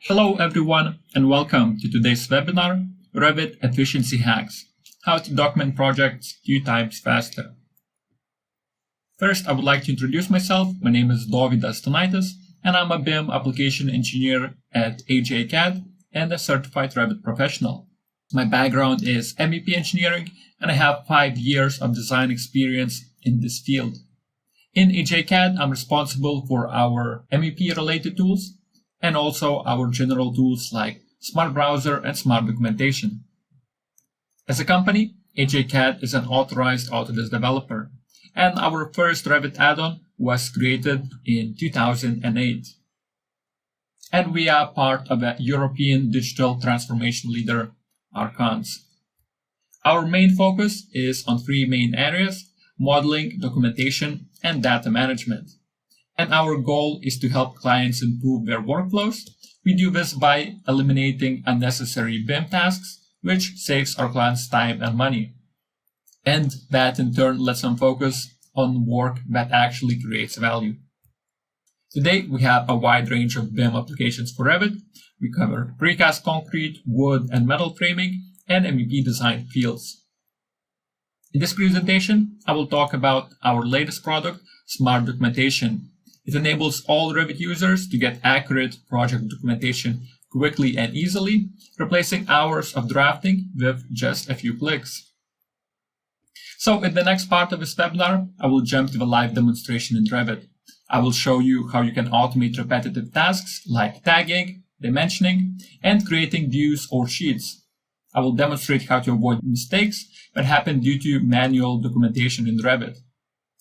Hello everyone and welcome to today's webinar, Revit Efficiency Hacks, how to document projects 2 times faster. First, I would like to introduce myself. My name is Dovydas Stanaitis and I'm a BIM application engineer at aga-cad and a certified Revit professional. My background is MEP engineering and I have 5 years of design experience in this field. In aga-cad, I'm responsible for our MEP related tools and also our general tools like Smart Browser and Smart Documentation. As a company, aga-cad is an authorized Autodesk developer, and our first Revit add-on was created in 2008. And we are part of a European digital transformation leader, Arcans. Our main focus is on 3 main areas: modeling, documentation, and data management. And our goal is to help clients improve their workflows. We do this by eliminating unnecessary BIM tasks, which saves our clients time and money. And that in turn lets them focus on work that actually creates value. Today, we have a wide range of BIM applications for Revit. We cover precast concrete, wood and metal framing, and MEP design fields. In this presentation, I will talk about our latest product, Smart Documentation. It enables all Revit users to get accurate project documentation quickly and easily, replacing hours of drafting with just a few clicks. So in the next part of this webinar, I will jump to the live demonstration in Revit. I will show you how you can automate repetitive tasks like tagging, dimensioning, and creating views or sheets. I will demonstrate how to avoid mistakes that happen due to manual documentation in Revit.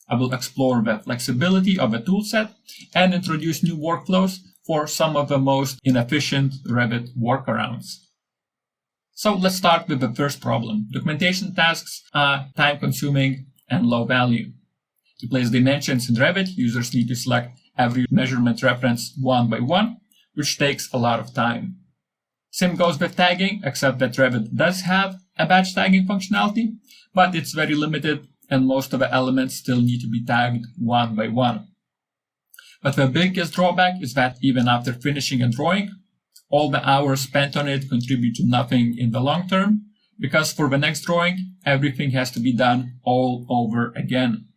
I will explore the flexibility of a toolset and introduce new workflows for some of the most inefficient Revit workarounds. So let's start with the first problem. Documentation tasks are time-consuming and low value. To place dimensions in Revit, users need to select every measurement reference one by one, which takes a lot of time. Same goes with tagging, except that Revit does have a batch tagging functionality, but it's very limited and most of the elements still need to be tagged one by one. But the biggest drawback is that even after finishing a drawing, all the hours spent on it contribute to nothing in the long term, because for the next drawing, everything has to be done all over again.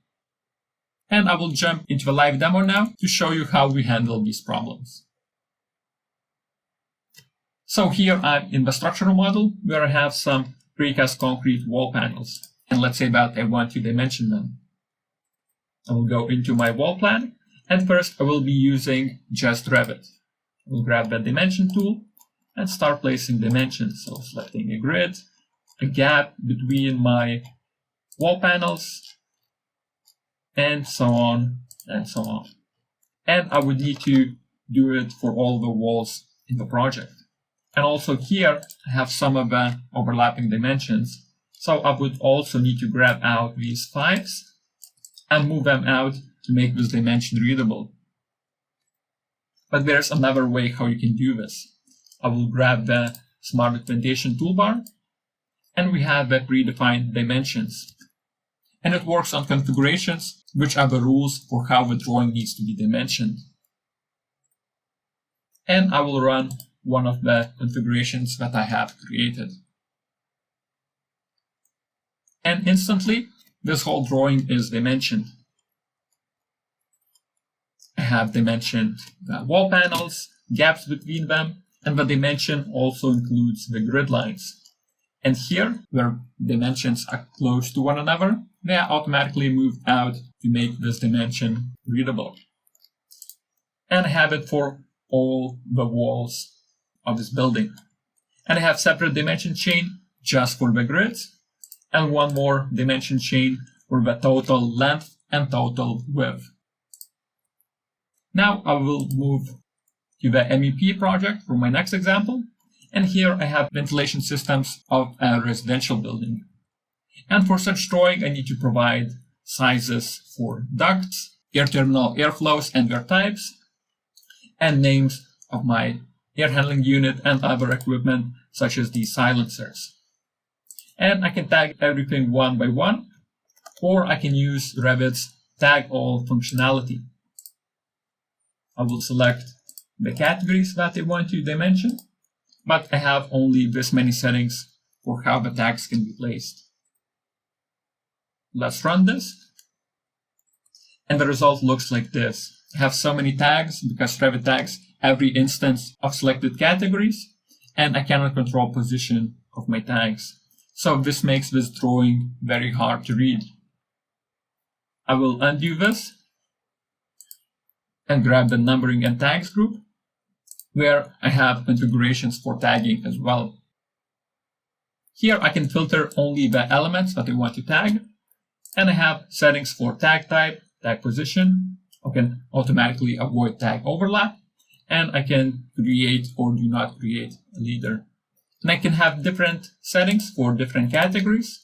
And I will jump into a live demo now to show you how we handle these problems. So here I'm in the structural model where I have some precast concrete wall panels. And let's say that I want to dimension them. I will go into my wall plan, and first I will be using just Revit. I will grab the dimension tool and start placing dimensions. So selecting a grid, a gap between my wall panels, and so on and so on. And I would need to do it for all the walls in the project. And also here I have some of the overlapping dimensions. So I would also need to grab out these 5s and move them out to make this dimension readable. But there's another way how you can do this. I will grab the Smart Documentation toolbar, and we have the predefined dimensions. And it works on configurations, which are the rules for how the drawing needs to be dimensioned. And I will run one of the configurations that I have created. And instantly, this whole drawing is dimensioned. I have dimensioned the wall panels, gaps between them, and the dimension also includes the grid lines. And here, where dimensions are close to one another, they are automatically moved out to make this dimension readable. And I have it for all the walls of this building. And I have separate dimension chain just for the grids, and one more dimension chain for the total length and total width. Now I will move to the MEP project for my next example. And here I have ventilation systems of a residential building. And for such drawing, I need to provide sizes for ducts, air terminal airflows and their types, and names of my air handling unit and other equipment such as these silencers. And I can tag everything one by one, or I can use Revit's tag all functionality. I will select the categories that I want to dimension, but I have only this many settings for how the tags can be placed. Let's run this. And the result looks like this. I have so many tags because Revit tags every instance of selected categories, and I cannot control position of my tags. So this makes this drawing very hard to read. I will undo this and grab the numbering and tags group, where I have configurations for tagging as well. Here I can filter only the elements that I want to tag, and I have settings for tag type, tag position. I can automatically avoid tag overlap, and I can create or do not create a leader. And I can have different settings for different categories,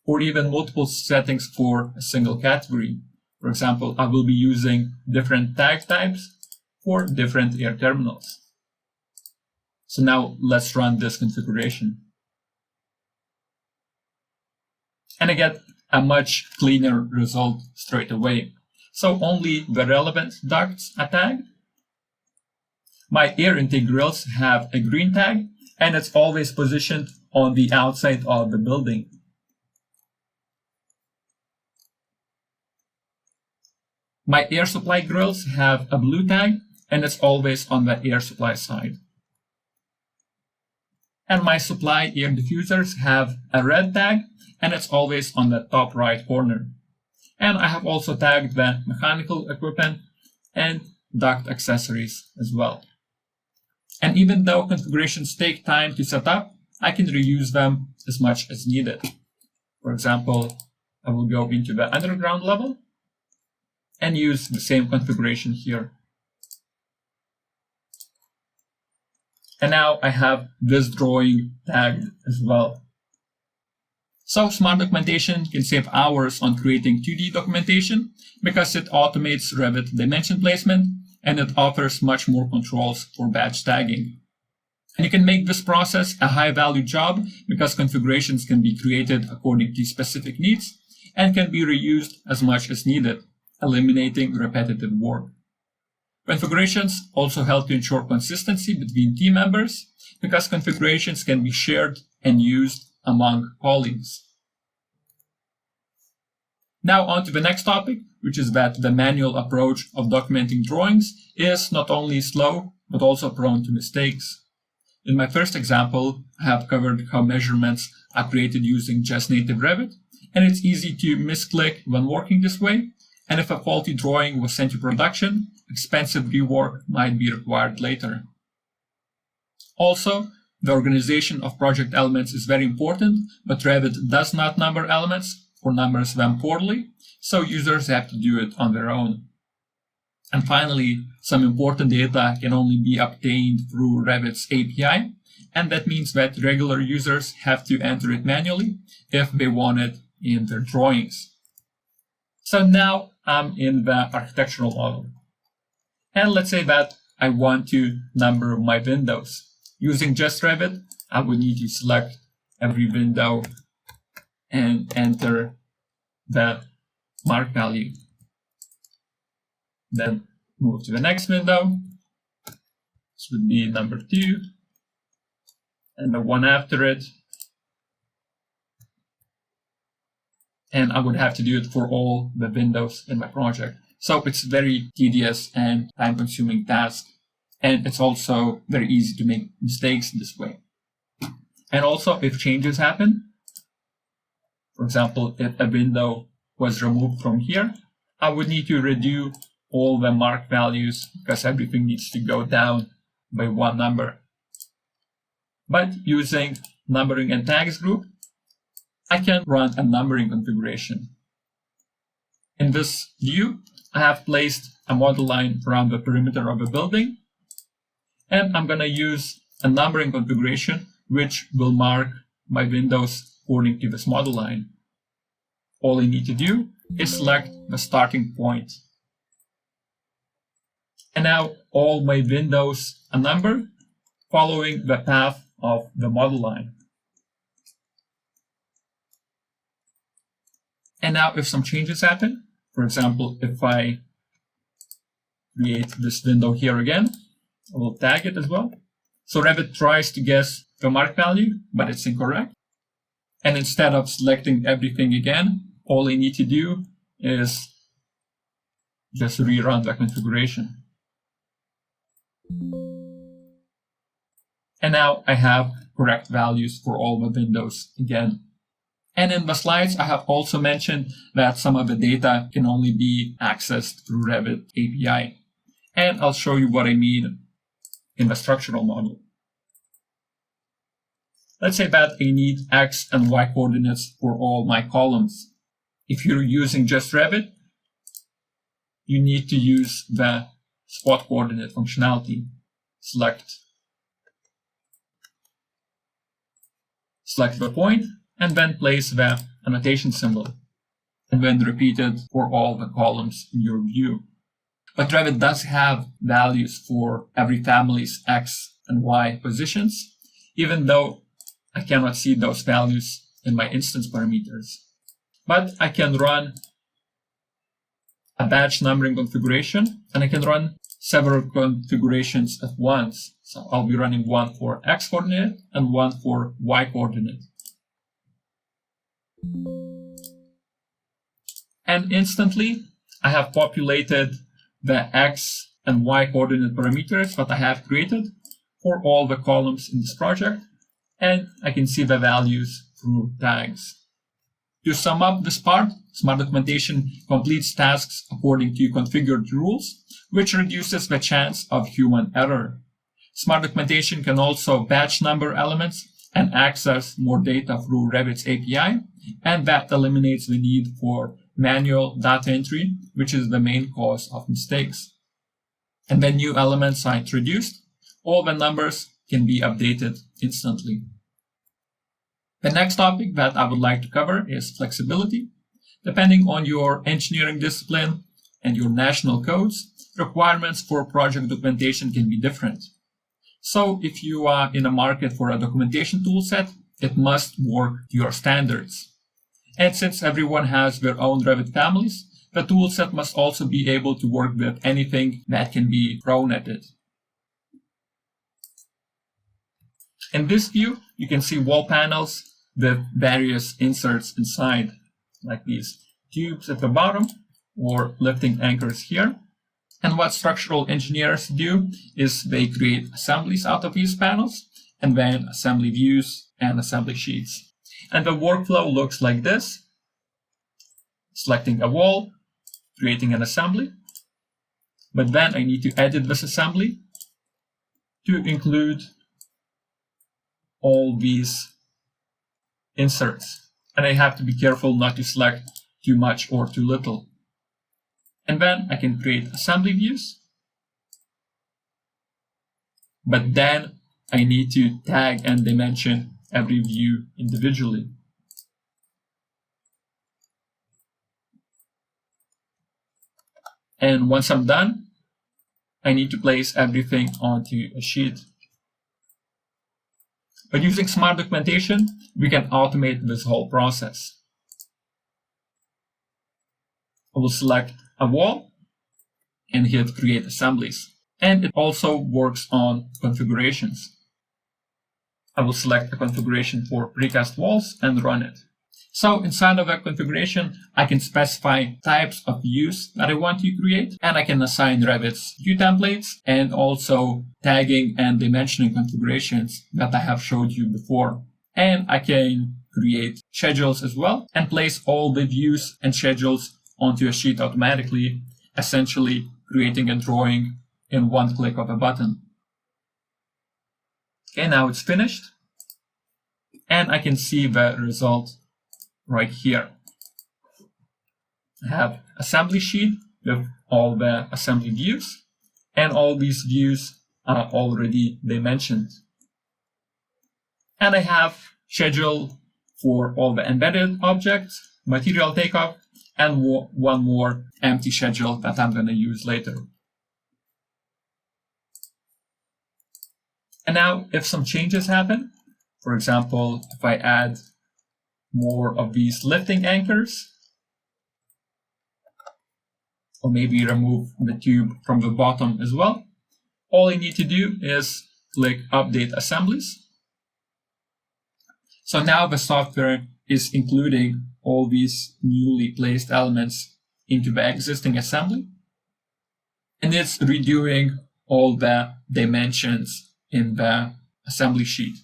or even multiple settings for a single category. For example, I will be using different tag types for different air terminals. So now let's run this configuration. And I get a much cleaner result straight away. So only the relevant ducts are tagged. My air intake grills have a green tag, and it's always positioned on the outside of the building. My air supply grills have a blue tag, and it's always on the air supply side. And my supply air diffusers have a red tag, and it's always on the top right corner. And I have also tagged the mechanical equipment and duct accessories as well. And even though configurations take time to set up, I can reuse them as much as needed. For example, I will go into the underground level and use the same configuration here. And now I have this drawing tagged as well. So smart documentation can save hours on creating 2D documentation because it automates Revit dimension placement, and it offers much more controls for batch tagging. And you can make this process a high-value job because configurations can be created according to specific needs and can be reused as much as needed, eliminating repetitive work. Configurations also help to ensure consistency between team members because configurations can be shared and used among colleagues. Now on to the next topic, which is that the manual approach of documenting drawings is not only slow, but also prone to mistakes. In my first example, I have covered how measurements are created using just native Revit, and it's easy to misclick when working this way, and if a faulty drawing was sent to production, expensive rework might be required later. Also, the organization of project elements is very important, but Revit does not number elements or numbers them poorly, so users have to do it on their own. And finally, some important data can only be obtained through Revit's API, and that means that regular users have to enter it manually if they want it in their drawings. So now I'm in the architectural model. And let's say that I want to number my windows. Using just Revit, I would need to select every window and enter the mark value. Then move to the next window. This would be number 2. And the one after it. And I would have to do it for all the windows in my project. So it's a very tedious and time-consuming task. And it's also very easy to make mistakes this way. And also, if changes happen, for example, if a window was removed from here, I would need to redo all the mark values because everything needs to go down by one number. But using numbering and tags group, I can run a numbering configuration. In this view, I have placed a model line around the perimeter of a building, and I'm going to use a numbering configuration which will mark my windows according to this model line. All I need to do is select the starting point. And now all my windows are numbered following the path of the model line. And now if some changes happen, for example, if I create this window here again, I will tag it as well. So Revit tries to guess the mark value, but it's incorrect. And instead of selecting everything again, all I need to do is just rerun the configuration. And now I have correct values for all the windows again. And in the slides, I have also mentioned that some of the data can only be accessed through Revit API. And I'll show you what I mean in the structural model. Let's say that I need X and Y coordinates for all my columns. If you're using just Revit, you need to use the spot coordinate functionality. Select the point, and then place the annotation symbol, and then repeat it for all the columns in your view. But Revit does have values for every family's X and Y positions, even though I cannot see those values in my instance parameters. But I can run a batch numbering configuration, and I can run several configurations at once. So I'll be running one for X coordinate and one for Y coordinate. And instantly, I have populated the X and Y coordinate parameters that I have created for all the columns in this project, and I can see the values through tags. To sum up this part, Smart Documentation completes tasks according to configured rules, which reduces the chance of human error. Smart Documentation can also batch number elements and access more data through Revit's API, and that eliminates the need for manual data entry, which is the main cause of mistakes. And when new elements are introduced, all the numbers can be updated instantly. The next topic that I would like to cover is flexibility. Depending on your engineering discipline and your national codes, requirements for project documentation can be different. So if you are in a market for a documentation toolset, it must work to your standards. And since everyone has their own Revit families, the toolset must also be able to work with anything that can be thrown at it. In this view, you can see wall panels with various inserts inside, like these tubes at the bottom or lifting anchors here. And what structural engineers do is they create assemblies out of these panels, and then assembly views and assembly sheets. And the workflow looks like this: selecting a wall, creating an assembly, but then I need to edit this assembly to include all these inserts. And I have to be careful not to select too much or too little. And then I can create assembly views, but then I need to tag and dimension every view individually. And once I'm done, I need to place everything onto a sheet. But using Smart Documentation, we can automate this whole process. I will select a wall and hit Create Assemblies. And it also works on configurations. I will select a configuration for precast walls and run it. So inside of that configuration, I can specify types of views that I want to create, and I can assign Revit's view templates and also tagging and dimensioning configurations that I have showed you before. And I can create schedules as well and place all the views and schedules onto a sheet automatically, essentially creating a drawing in one click of a button. Okay, now it's finished, and I can see the result right here. I have assembly sheet with all the assembly views, and all these views are already dimensioned. And I have schedule for all the embedded objects, material takeoff, and one more empty schedule that I'm going to use later. And now if some changes happen, for example, if I add more of these lifting anchors, or maybe remove the tube from the bottom as well, all I need to do is click Update Assemblies. So now the software is including all these newly placed elements into the existing assembly, and it's redoing all the dimensions in the assembly sheet.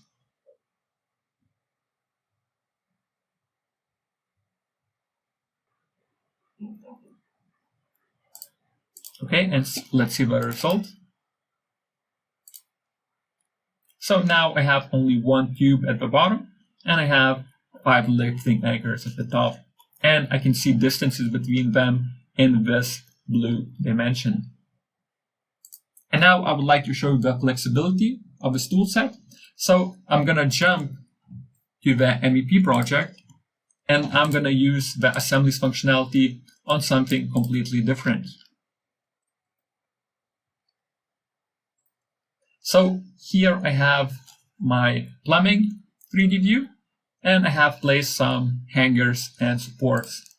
Okay, and let's see the result. So now I have only one cube at the bottom, and I have 5 lifting anchors at the top. And I can see distances between them in this blue dimension. And now I would like to show the flexibility of this toolset. So I'm going to jump to the MEP project, and I'm going to use the assemblies functionality on something completely different. So here I have my plumbing 3D view, and I have placed some hangers and supports.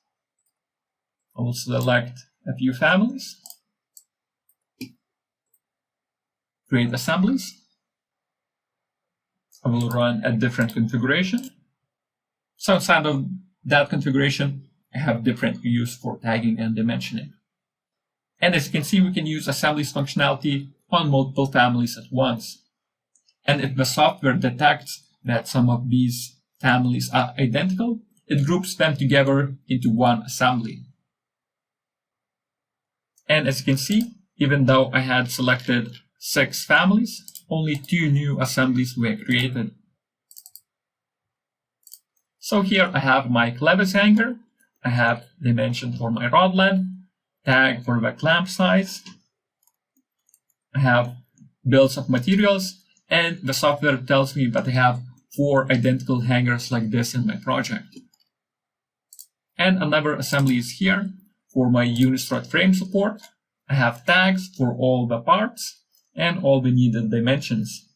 I will select a few families, create assemblies. I will run a different configuration. So inside of that configuration, I have different views for tagging and dimensioning. And as you can see, we can use assemblies functionality on multiple families at once. And if the software detects that some of these families are identical, it groups them together into one assembly. And as you can see, even though I had selected 6 families, only 2 new assemblies were created. So here I have my clevis hanger, I have dimension for my rod length, tag for the clamp size, I have bills of materials, and the software tells me that I have 4 identical hangers like this in my project. And another assembly is here for my unistrut frame support. I have tags for all the parts and all the needed dimensions.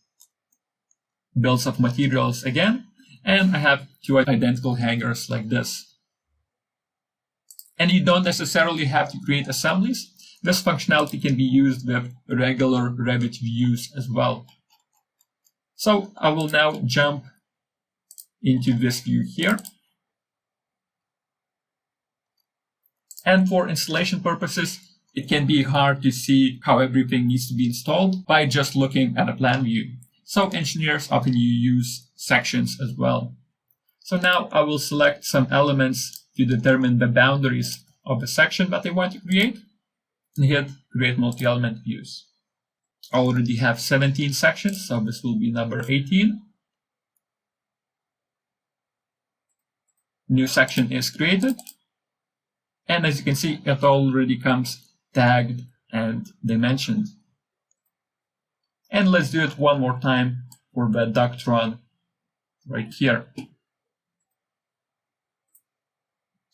Bills of materials again, and I have 2 identical hangers like this. And you don't necessarily have to create assemblies. This functionality can be used with regular Revit views as well. So I will now jump into this view here. And for installation purposes, it can be hard to see how everything needs to be installed by just looking at a plan view. So engineers often use sections as well. So now I will select some elements to determine the boundaries of the section that I want to create, and hit Create Multi-Element Views. I already have 17 sections, so this will be number 18. New section is created, and as you can see, it already comes tagged and dimensioned. And let's do it one more time for the duct run right here.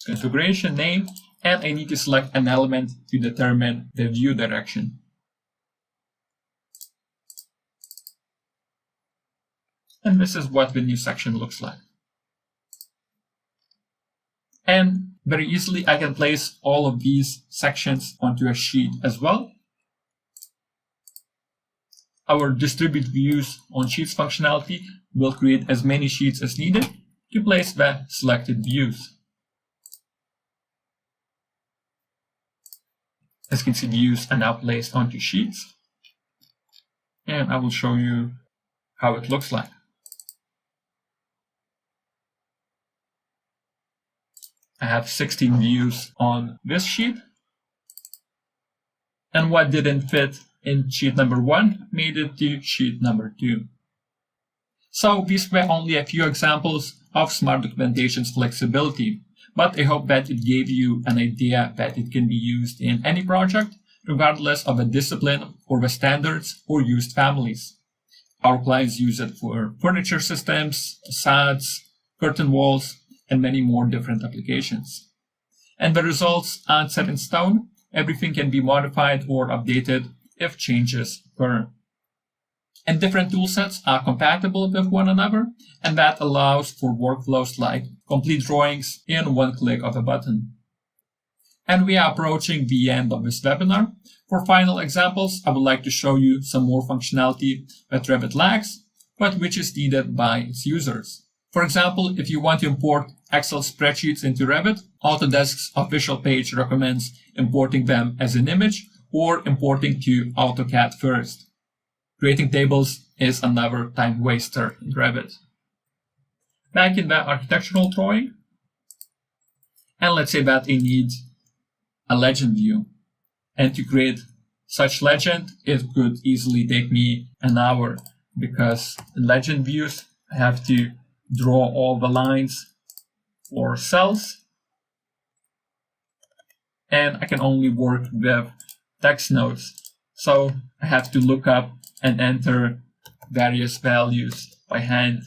Configuration name, and I need to select an element to determine the view direction. And this is what the new section looks like. And very easily, I can place all of these sections onto a sheet as well. Our distribute views on sheets functionality will create as many sheets as needed to place the selected views. As you can see, views are now placed onto sheets. And I will show you how it looks like. I have 16 views on this sheet. And what didn't fit in sheet number 1 made it to sheet number 2. So these were only a few examples of Smart Documentation's flexibility, but I hope that it gave you an idea that it can be used in any project, regardless of the discipline or the standards or used families. Our clients use it for furniture systems, facades, curtain walls, and many more different applications. And the results aren't set in stone. Everything can be modified or updated if changes occur. And different toolsets are compatible with one another, and that allows for workflows like complete drawings in one click of a button. And we are approaching the end of this webinar. For final examples, I would like to show you some more functionality that Revit lacks, but which is needed by its users. For example, if you want to import Excel spreadsheets into Revit, Autodesk's official page recommends importing them as an image or importing to AutoCAD first. Creating tables is another time waster in Revit. Back in the architectural drawing, and let's say that I need a legend view. And to create such legend, it could easily take me an hour, because in legend views, I have to draw all the lines for cells. And I can only work with text nodes. So I have to look up and enter various values by hand.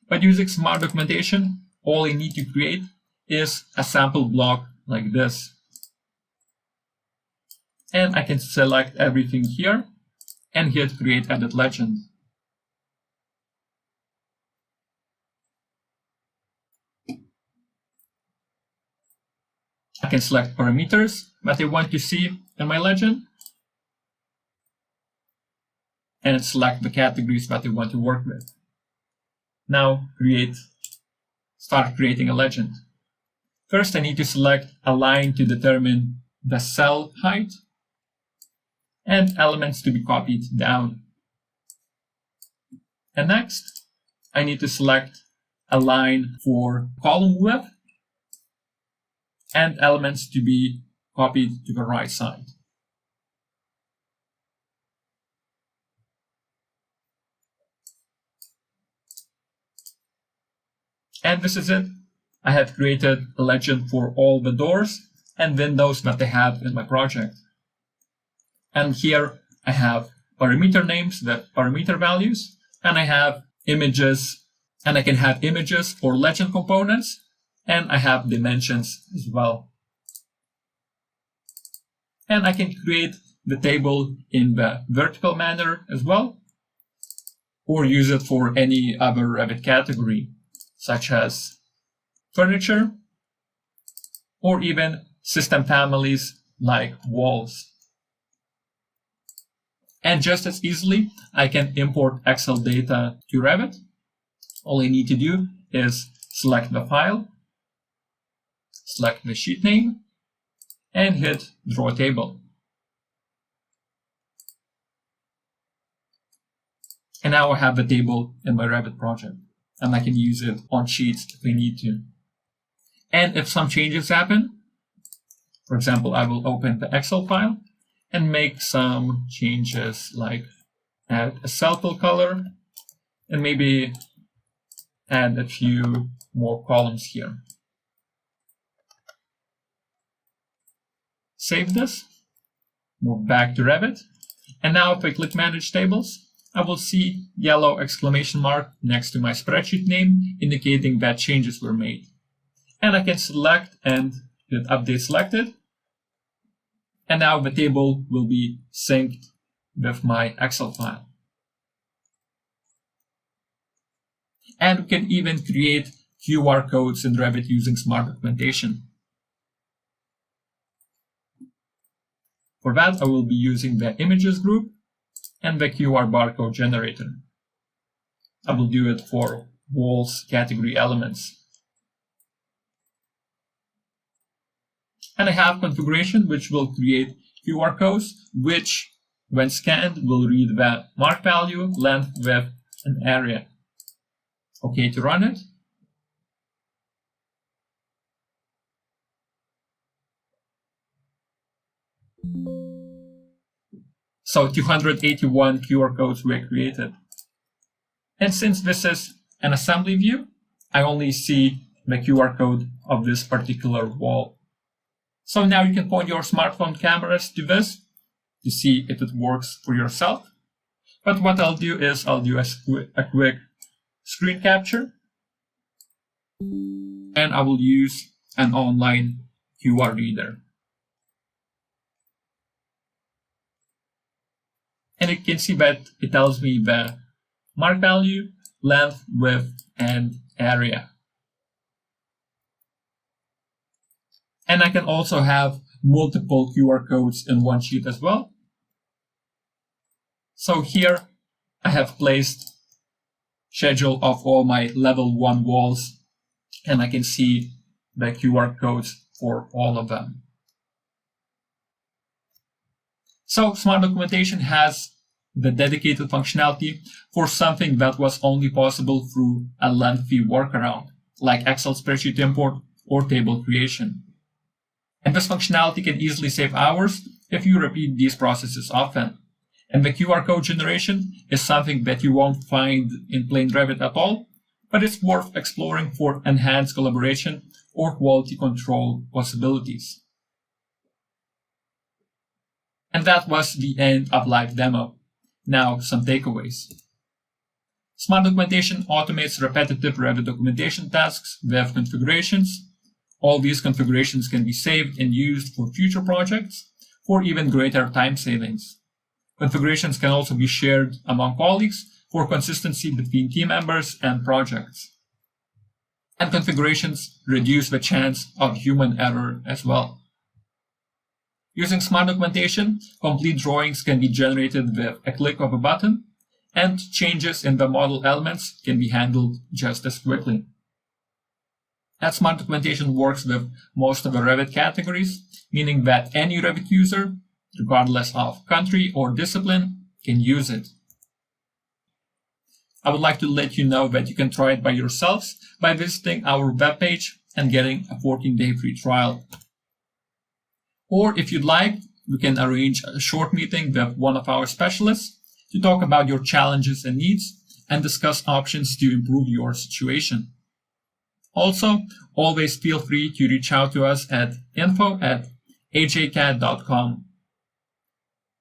But using smart documentation, all I need to create is a sample block like this. And I can select everything here and hit Create Edit Legend. I can select parameters that I want to see in my legend and select the categories that I want to work with. Now start creating a legend. First, I need to select a line to determine the cell height and elements to be copied down. And next, I need to select a line for column width and elements to be copied to the right side. And this is it. I have created a legend for all the doors and windows that I have in my project. And here I have parameter names, the parameter values, and I have images, and I can have images for legend components, and I have dimensions as well. And I can create the table in the vertical manner as well, or use it for any other Revit category, such as furniture, or even system families like walls. And just as easily, I can import Excel data to Revit. All I need to do is select the file, select the sheet name, and hit Draw Table. And now I have the table in my Revit project, and I can use it on sheets if I need to. And if some changes happen, for example, I will open the Excel file and make some changes, like add a cell fill color and maybe add a few more columns here. Save this, move back to Revit, and now if I click Manage Tables, I will see yellow exclamation mark next to my spreadsheet name indicating that changes were made. And I can select and hit Update Selected. And now the table will be synced with my Excel file. And we can even create QR codes in Revit using smart documentation. For that, I will be using the Images group and the QR barcode generator. I will do it for walls category elements. And I have configuration which will create QR codes, which, when scanned, will read the mark value, length, width, and area. Okay to run it. So 281 QR codes were created. And since this is an assembly view, I only see the QR code of this particular wall. So now you can point your smartphone cameras to this to see if it works for yourself. But what I'll do is I'll do a quick screen capture. And I will use an online QR reader. And you can see that it tells me the mark value, length, width, and area. And I can also have multiple QR codes in one sheet as well. So here I have placed schedule of all my level 1 walls, and I can see the QR codes for all of them. So Smart Documentation has the dedicated functionality for something that was only possible through a lengthy workaround, like Excel spreadsheet import or table creation. And this functionality can easily save hours if you repeat these processes often. And the QR code generation is something that you won't find in plain Revit at all, but it's worth exploring for enhanced collaboration or quality control possibilities. And that was the end of live demo. Now, some takeaways. Smart Documentation automates repetitive Revit documentation tasks with configurations. All these configurations can be saved and used for future projects for even greater time savings. Configurations can also be shared among colleagues for consistency between team members and projects. And configurations reduce the chance of human error as well. Using Smart Documentation, complete drawings can be generated with a click of a button, and changes in the model elements can be handled just as quickly. And Smart Documentation works with most of the Revit categories, meaning that any Revit user, regardless of country or discipline, can use it. I would like to let you know that you can try it by yourselves by visiting our webpage and getting a 14-day free trial. Or if you'd like, we can arrange a short meeting with one of our specialists to talk about your challenges and needs and discuss options to improve your situation. Also, always feel free to reach out to us at info@aga-cad.com.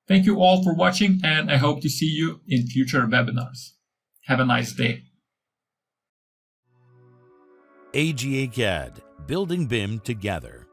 Thank you all for watching, and I hope to see you in future webinars. Have a nice day. aga-cad, building BIM together.